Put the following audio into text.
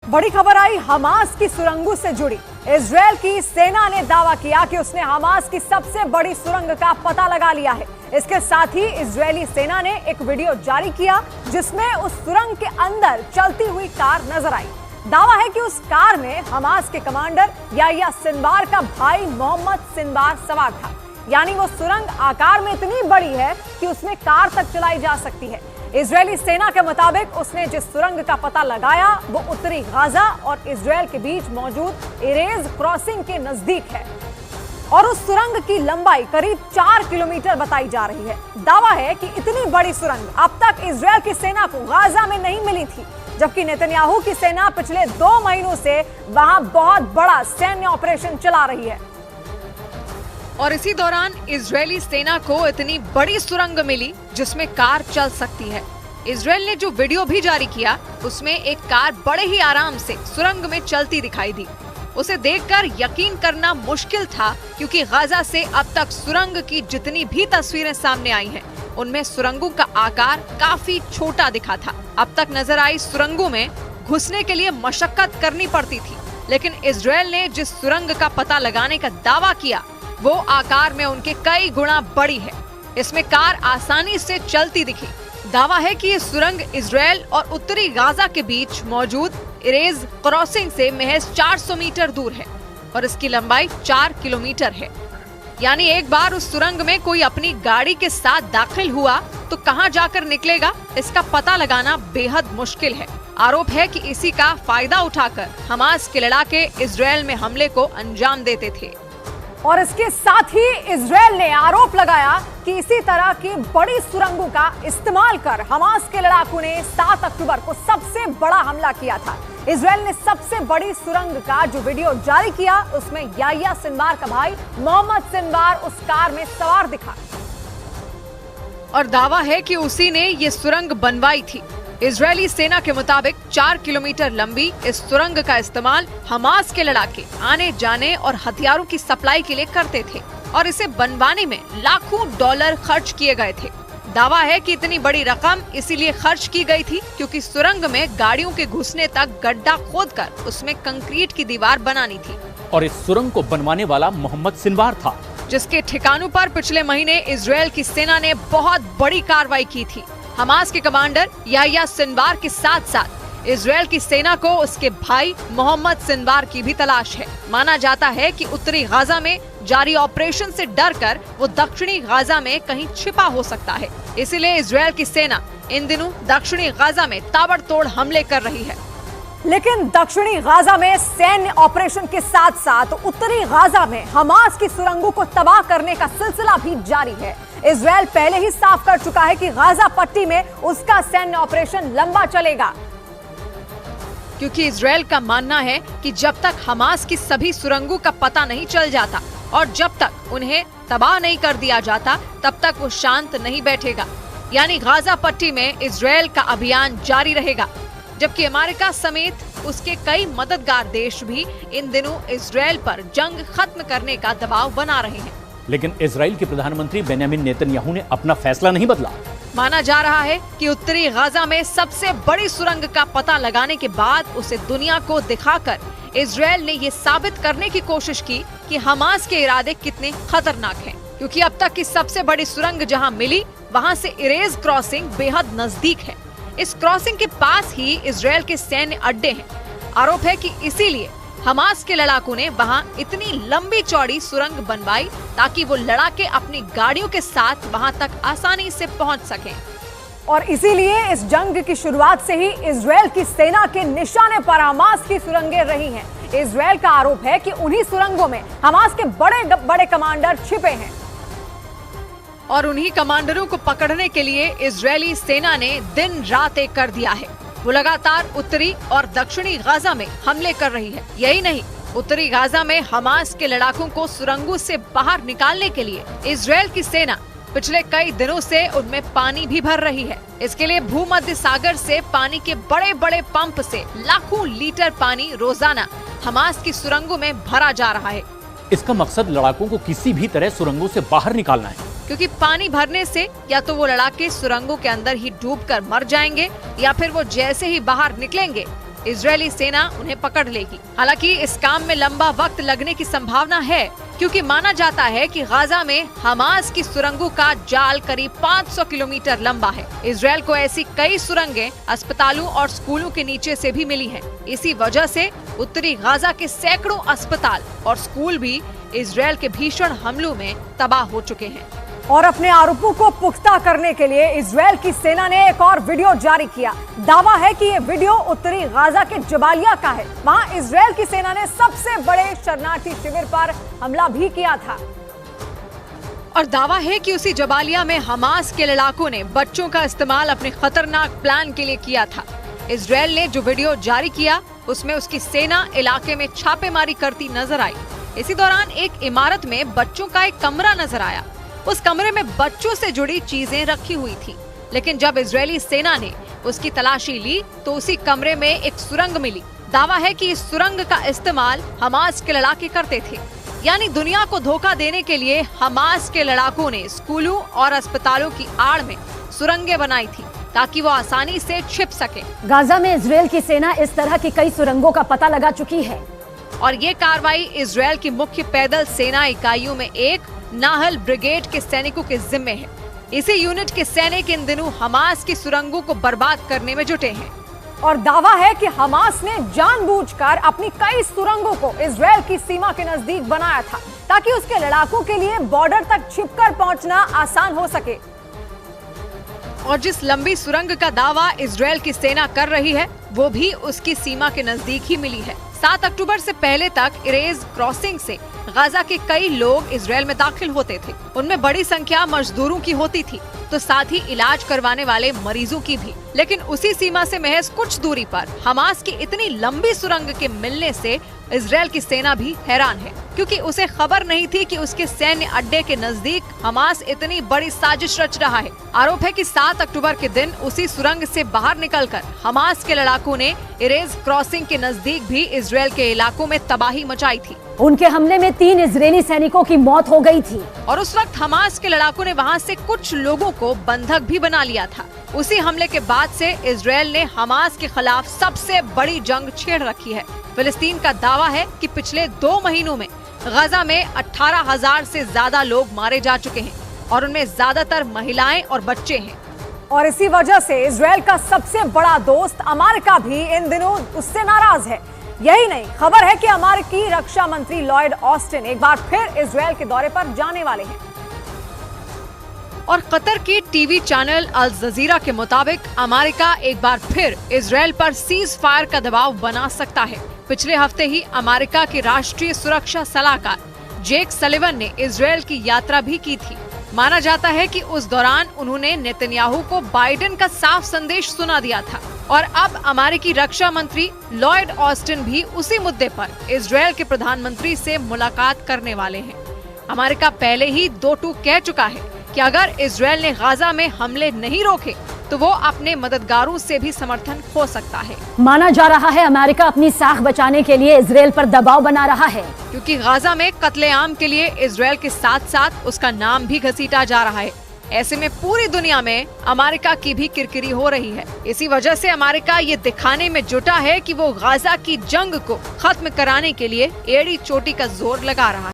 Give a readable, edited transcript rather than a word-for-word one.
बड़ी खबर आई हमास की सुरंगों से जुड़ी। इजरायल की सेना ने दावा किया कि उसने हमास की सबसे बड़ी सुरंग का पता लगा लिया है। इसके साथ ही इजरायली सेना ने एक वीडियो जारी किया जिसमें उस सुरंग के अंदर चलती हुई कार नजर आई। दावा है कि उस कार में हमास के कमांडर याह्या सिनवार का भाई मोहम्मद सिनवार सवार था। यानी वो सुरंग आकार में इतनी बड़ी है कि उसमें कार तक चलाई जा सकती है। इजरायली सेना के मुताबिक उसने जिस सुरंग का पता लगाया वो उत्तरी गाजा और इजरायल के बीच मौजूद इरेज क्रॉसिंग के नजदीक है और उस सुरंग की लंबाई करीब 4 किलोमीटर बताई जा रही है। दावा है कि इतनी बड़ी सुरंग अब तक इजरायल की सेना को गाजा में नहीं मिली थी, जबकि नेतन्याहू की सेना पिछले 2 महीनों से वहां बहुत बड़ा सैन्य ऑपरेशन चला रही है। और इसी दौरान इजरायली सेना को इतनी बड़ी सुरंग मिली जिसमें कार चल सकती है। इजरायल ने जो वीडियो भी जारी किया उसमें एक कार बड़े ही आराम से सुरंग में चलती दिखाई दी। उसे देखकर यकीन करना मुश्किल था, क्योंकि गाजा से अब तक सुरंग की जितनी भी तस्वीरें सामने आई हैं, उनमें सुरंगों का आकार काफी छोटा दिखा था। अब तक नजर आई सुरंगों में घुसने के लिए मशक्कत करनी पड़ती थी, लेकिन इजरायल ने जिस सुरंग का पता लगाने का दावा किया वो आकार में उनके कई गुना बड़ी है। इसमें कार आसानी से चलती दिखी। दावा है कि ये सुरंग इजरायल और उत्तरी गाजा के बीच मौजूद इरेज क्रॉसिंग से महज 400 मीटर दूर है और इसकी लंबाई 4 किलोमीटर है। यानी एक बार उस सुरंग में कोई अपनी गाड़ी के साथ दाखिल हुआ तो कहां जाकर निकलेगा, इसका पता लगाना बेहद मुश्किल है। आरोप है कि इसी का फायदा उठाकर हमास के लड़ाके इजरायल में हमले को अंजाम देते थे। और इसके साथ ही इजरायल ने आरोप लगाया कि इसी तरह की बड़ी सुरंगों का इस्तेमाल कर हमास के लड़ाकों ने 7 अक्टूबर को सबसे बड़ा हमला किया था। इजरायल ने सबसे बड़ी सुरंग का जो वीडियो जारी किया उसमें याह्या सिनवार का भाई मोहम्मद सिनवार उस कार में सवार दिखा और दावा है कि उसी ने ये सुरंग बनवाई थी। इजरायली सेना के मुताबिक 4 किलोमीटर लंबी इस सुरंग का इस्तेमाल हमास के लड़ाके आने जाने और हथियारों की सप्लाई के लिए करते थे और इसे बनवाने में लाखों डॉलर खर्च किए गए थे। दावा है कि इतनी बड़ी रकम इसीलिए खर्च की गई थी क्योंकि सुरंग में गाड़ियों के घुसने तक गड्ढा खोदकर उसमें कंक्रीट की दीवार बनानी थी। और इस सुरंग को बनवाने वाला मोहम्मद सिनवार था, जिसके ठिकानों पर पिछले महीने इजरायल की सेना ने बहुत बड़ी कार्रवाई की थी। हमास के कमांडर याह्या सिनवार के साथ साथ इजरायल की सेना को उसके भाई मोहम्मद सिनवार की भी तलाश है। माना जाता है कि उत्तरी गाजा में जारी ऑपरेशन से डरकर वो दक्षिणी गाजा में कहीं छिपा हो सकता है। इसीलिए इजरायल की सेना इन दिनों दक्षिणी गाजा में ताबड़तोड़ हमले कर रही है। लेकिन दक्षिणी गाजा में सैन्य ऑपरेशन के साथ साथ उत्तरी गाजा में हमास की सुरंगों को तबाह करने का सिलसिला भी जारी है। इजरायल पहले ही साफ कर चुका है कि गाजा पट्टी में उसका सैन्य ऑपरेशन लंबा चलेगा, क्योंकि इजरायल का मानना है कि जब तक हमास की सभी सुरंगों का पता नहीं चल जाता और जब तक उन्हें तबाह नहीं कर दिया जाता तब तक वो शांत नहीं बैठेगा। यानी गाजा पट्टी में इजरायल का अभियान जारी रहेगा, जबकि अमेरिका समेत उसके कई मददगार देश भी इन दिनों इजरायल पर जंग खत्म करने का दबाव बना रहे हैं। लेकिन इजराइल के प्रधानमंत्री बेंजामिन नेतन्याहू ने अपना फैसला नहीं बदला। माना जा रहा है कि उत्तरी गाजा में सबसे बड़ी सुरंग का पता लगाने के बाद उसे दुनिया को दिखाकर इजरायल ने ये साबित करने की कोशिश की कि हमास के इरादे कितने खतरनाक हैं, क्योंकि अब तक की सबसे बड़ी सुरंग जहां मिली वहां से इरेज क्रॉसिंग बेहद नजदीक है। इस क्रॉसिंग के पास ही इजरायल के सैन्य अड्डे हैं। आरोप है कि इसीलिए हमास के लड़ाकों ने वहां इतनी लंबी चौड़ी सुरंग बनवाई ताकि वो लड़ाके अपनी गाड़ियों के साथ वहां तक आसानी से पहुंच सकें। और इसीलिए इस जंग की शुरुआत से ही इजरायल की सेना के निशाने पर हमास की सुरंगें रही हैं। इजरायल का आरोप है कि उन्हीं सुरंगों में हमास के बड़े बड़े कमांडर छिपे हैं और उन्हीं कमांडरों को पकड़ने के लिए इजरायली सेना ने दिन रात एक कर दिया है। वो लगातार उत्तरी और दक्षिणी गाजा में हमले कर रही है। यही नहीं, उत्तरी गाजा में हमास के लड़ाकों को सुरंगों से बाहर निकालने के लिए इजरायल की सेना पिछले कई दिनों से उनमें पानी भी भर रही है। इसके लिए भूमध्य सागर से पानी के बड़े बड़े पंप से लाखों लीटर पानी रोजाना हमास की सुरंगों में भरा जा रहा है। इसका मकसद लड़ाकों को किसी भी तरह सुरंगों से बाहर निकालना है, क्योंकि पानी भरने से या तो वो लड़ाके सुरंगों के अंदर ही डूबकर मर जाएंगे या फिर वो जैसे ही बाहर निकलेंगे इजरायली सेना उन्हें पकड़ लेगी। हालांकि इस काम में लंबा वक्त लगने की संभावना है, क्योंकि माना जाता है कि गाजा में हमास की सुरंगों का जाल करीब 500 किलोमीटर लंबा है। इजरायल को ऐसी कई सुरंगें अस्पतालों और स्कूलों के नीचे से भी मिली हैं। इसी वजह से उत्तरी गाजा के सैकड़ों अस्पताल और स्कूल भी इजरायल के भीषण हमलों में तबाह हो चुके हैं। और अपने आरोपों को पुख्ता करने के लिए इजरायल की सेना ने एक और वीडियो जारी किया। दावा है कि ये वीडियो उत्तरी गाजा के जबालिया का है। वहां इजरायल की सेना ने सबसे बड़े शरणार्थी शिविर पर हमला भी किया था। और दावा है कि उसी जबालिया में हमास के लड़ाकों ने बच्चों का इस्तेमाल अपने खतरनाक प्लान के लिए किया था। इजरायल ने जो वीडियो जारी किया उसमें उसकी सेना इलाके में छापेमारी करती नजर आई। इसी दौरान एक इमारत में बच्चों का एक कमरा नजर आया। उस कमरे में बच्चों से जुड़ी चीजें रखी हुई थी, लेकिन जब इजरायली सेना ने उसकी तलाशी ली तो उसी कमरे में एक सुरंग मिली। दावा है कि इस सुरंग का इस्तेमाल हमास के लड़ाके करते थे। यानी दुनिया को धोखा देने के लिए हमास के लड़ाकों ने स्कूलों और अस्पतालों की आड़ में सुरंगें बनाई थी ताकि वो आसानी से छिप सके। गाजा में इजरायल की सेना इस तरह की कई सुरंगों का पता लगा चुकी है और ये कार्रवाई इजरायल की मुख्य पैदल सेना इकाइयों में एक नाहल ब्रिगेड के सैनिकों के जिम्मे है। इसी यूनिट के सैनिक इन दिनों हमास की सुरंगों को बर्बाद करने में जुटे हैं। और दावा है कि हमास ने जानबूझकर अपनी कई सुरंगों को इजरायल की सीमा के नजदीक बनाया था ताकि उसके लड़ाकों के लिए बॉर्डर तक छिपकर पहुंचना आसान हो सके। और जिस लंबी सुरंग का दावा इजरायल की सेना कर रही है वो भी उसकी सीमा के नजदीक ही मिली है। 7 अक्टूबर से पहले तक इरेज क्रॉसिंग से गाजा के कई लोग इजरायल में दाखिल होते थे। उनमें बड़ी संख्या मजदूरों की होती थी, तो साथ ही इलाज करवाने वाले मरीजों की भी। लेकिन उसी सीमा से महज कुछ दूरी पर हमास की इतनी लंबी सुरंग के मिलने से इजरायल की सेना भी हैरान है, क्योंकि उसे खबर नहीं थी कि उसके सैन्य अड्डे के नजदीक हमास इतनी बड़ी साजिश रच रहा है। आरोप है कि 7 अक्टूबर के दिन उसी सुरंग से बाहर निकलकर हमास के लड़ाकों ने इरेज क्रॉसिंग के नजदीक भी इजरायल के इलाकों में तबाही मचाई थी। उनके हमले में 3 इजरायली सैनिकों की मौत हो गई थी और उस वक्त हमास के लड़ाकों ने वहां से कुछ लोगों को बंधक भी बना लिया था। उसी हमले के बाद से इजरायल ने हमास के खिलाफ सबसे बड़ी जंग छेड़ रखी है। फिलिस्तीन का दावा है कि पिछले 2 महीनों में गाजा में 18,000 से ज्यादा लोग मारे जा चुके हैं और उनमें ज्यादातर महिलाएं और बच्चे हैं। और इसी वजह से इजरायल का सबसे बड़ा दोस्त अमेरिका भी इन दिनों उससे नाराज है। यही नहीं, खबर है कि अमेरिकी रक्षा मंत्री लॉयड ऑस्टिन एक बार फिर इजरायल के दौरे पर जाने वाले हैं। और कतर के टीवी चैनल अल जजीरा के मुताबिक अमेरिका एक बार फिर इजरायल पर सीज फायर का दबाव बना सकता है। पिछले हफ्ते ही अमेरिका के राष्ट्रीय सुरक्षा सलाहकार जेक सलिवन ने इजरायल की यात्रा भी की थी। माना जाता है कि उस दौरान उन्होंने नेतन्याहू को बाइडेन का साफ संदेश सुना दिया था। और अब अमेरिकी रक्षा मंत्री लॉयड ऑस्टिन भी उसी मुद्दे पर इजरायल के प्रधानमंत्री से मुलाकात करने वाले हैं। अमेरिका पहले ही 2 टूक कह चुका है कि अगर इजरायल ने गाजा में हमले नहीं रोके तो वो अपने मददगारों से भी समर्थन खो सकता है। माना जा रहा है अमेरिका अपनी साख बचाने के लिए इजरायल पर दबाव बना रहा है, क्योंकि गाजा में कत्लेआम के लिए इजरायल के साथ साथ उसका नाम भी घसीटा जा रहा है। ऐसे में पूरी दुनिया में अमेरिका की भी किरकिरी हो रही है। इसी वजह से अमेरिका ये दिखाने में जुटा है कि वो गाजा की जंग को खत्म कराने के लिए एड़ी चोटी का जोर लगा रहा है।